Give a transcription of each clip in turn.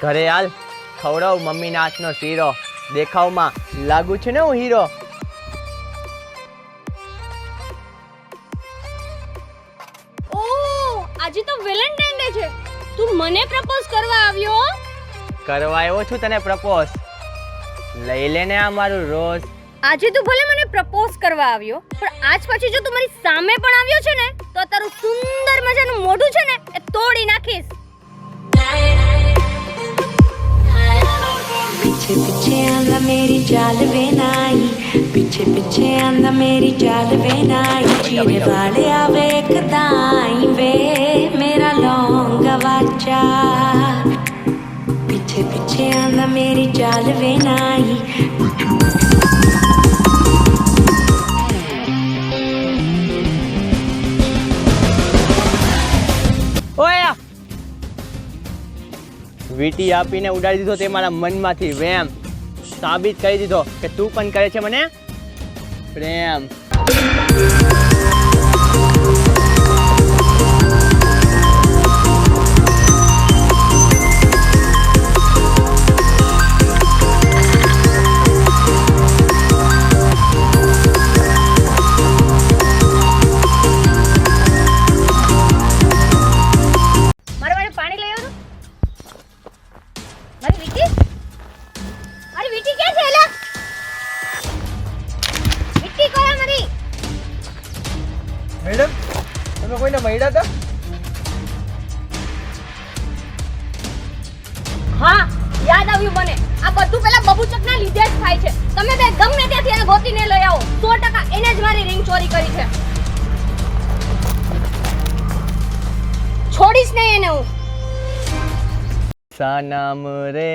ઘરે હાલ, ખવડાવ મમ્મીના હાથનો શીરો. દેખાવમાં લાગુ છે ને હું હીરો. ઓહ, આજે તો વેલેન્ટાઇન ડે છે. તું મને પ્રપોઝ કરવા આવ્યો? કરવા આવ્યો છું તને પ્રપોઝ. લઈ લેને આ મારું રોઝ. આજે તું ભલે મને પ્રપોઝ કરવા આવ્યો, પણ આજ પછી જો તું મારી સામે પણ આવ્યો છે ને, તો તારું સુંદર મજાનું મોઢું છે ને એ તોડી નાખીશ. पीछे पीछे आंदा मेरी चाल वे नाई, पीछे पीछे आंदा मेरी चाल वे नाई, चीरे वाले आवे कदाई वे मेरा लौंगा वाचा. पीछे पीछे आंदा मेरी चाल वे नाई. ઓયા વીટી આપીને ઉડાડી દીધો તે મારા મનમાંથી વેમ. સાબિત કરી દીધો કે તું પણ કરે છે મને પ્રેમ. મારા માટે પાણી લઈ આવો. મારી વીટી ક્યાં છે? એલા વીટી કોયા મારી? મેડમ તમે કોઈને મળ્યા હતા? હા, યાદ આવ્યું મને. આ બધું પેલા બબુચકના લીધે જ થાય છે. તમે બે ગમે ત્યાંથી એને ગોતીને લઈ આવો. 100% એને જ મારી રિંગ ચોરી કરી છે. છોડીશ નહીં એને હું. સનમ રે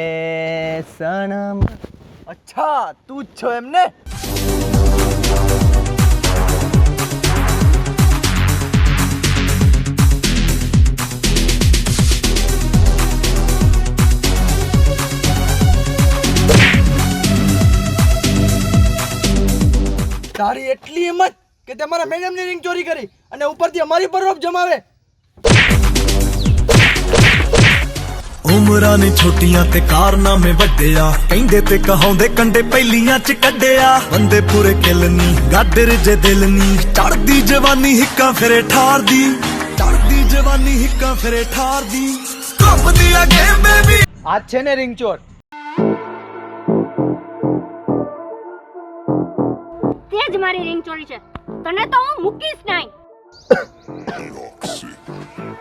સનમ. અચ્છા તું જ છો એમને? તારી એટલી હિંમત કે તે મારા મેડમની રિંગ ચોરી કરી અને ઉપરથી અમારી પર રોપ જમાવે. ਉਮਰਾਂ ਨੇ ਛੋਟੀਆਂ ਤੇ ਕਾਰਨਾਮੇ ਵੱਡਿਆ ਕਹਿੰਦੇ ਤੇ ਕਹਾਉਂਦੇ ਕੰਡੇ ਪਹਿਲੀਆਂ ਚ ਕੱਢਿਆ ਬੰਦੇ ਪੂਰੇ ਕਿਲ ਨੀ ਗਾਡਰ ਜੇ ਦਿਲ ਨੀ ਚੜਦੀ ਜਵਾਨੀ ਹਿੱਕਾਂ ਫਿਰੇ ਠਾਰਦੀ ਚੜਦੀ ਜਵਾਨੀ ਹਿੱਕਾਂ ਫਿਰੇ ਠਾਰਦੀ ਧੁੱਪਦੀ ਆ ਗੇਮ ਬੇਬੀ. આ જ છે ને રિંગ ચોર? તે જ મારી રિંગ ચોરી છે. તને તો હું મૂકીશ નહીં.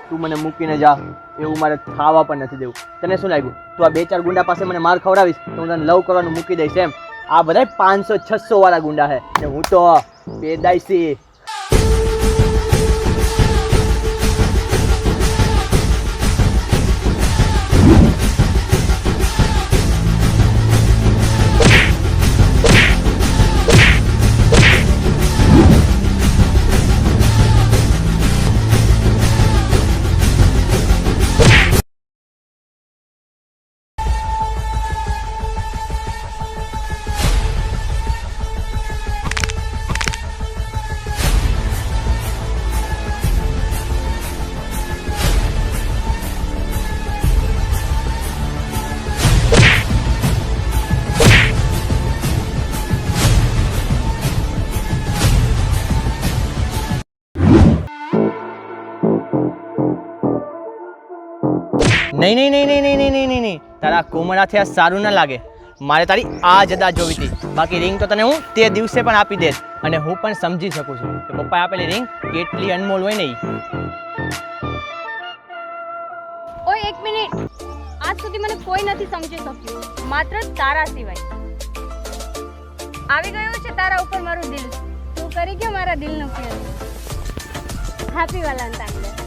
તું મને મૂકીને જા એવું મારે ખાવા પણ નથી દેવું. તને શું લાગ્યું તું આ 2-4 ગુંડા પાસે મને માર ખવડાવીશ તો હું તને લવ કરવાનું મૂકી દઈશ એમ? આ બધા 500-600 વાળા ગુંડા છે ને હું તો પેદાઈશી. નહીં નહીં નહીં નહીં નહીં નહીં નહીં નહીં નહીં તારા કોમળાથી આ સારું ન લાગે. મારે તારી આ જ અદા જોવી હતી. બાકી રિંગ તો તને હું તે દિવસે પણ આપી દેશ અને હું પણ સમજી શકું છું કે પપ્પાએ આપેલી રિંગ કેટલી અનમોલ હોય ને ઈ. ઓય એક મિનિટ. આજ સુધી મને કોઈ નથી સમજી શક્યું, માત્ર તારા સિવાય. આવી ગયું છે તારા ઉપર મારું દિલ. તું કરી ગયો મારા દિલનો ખેલ. Happy Valentine day.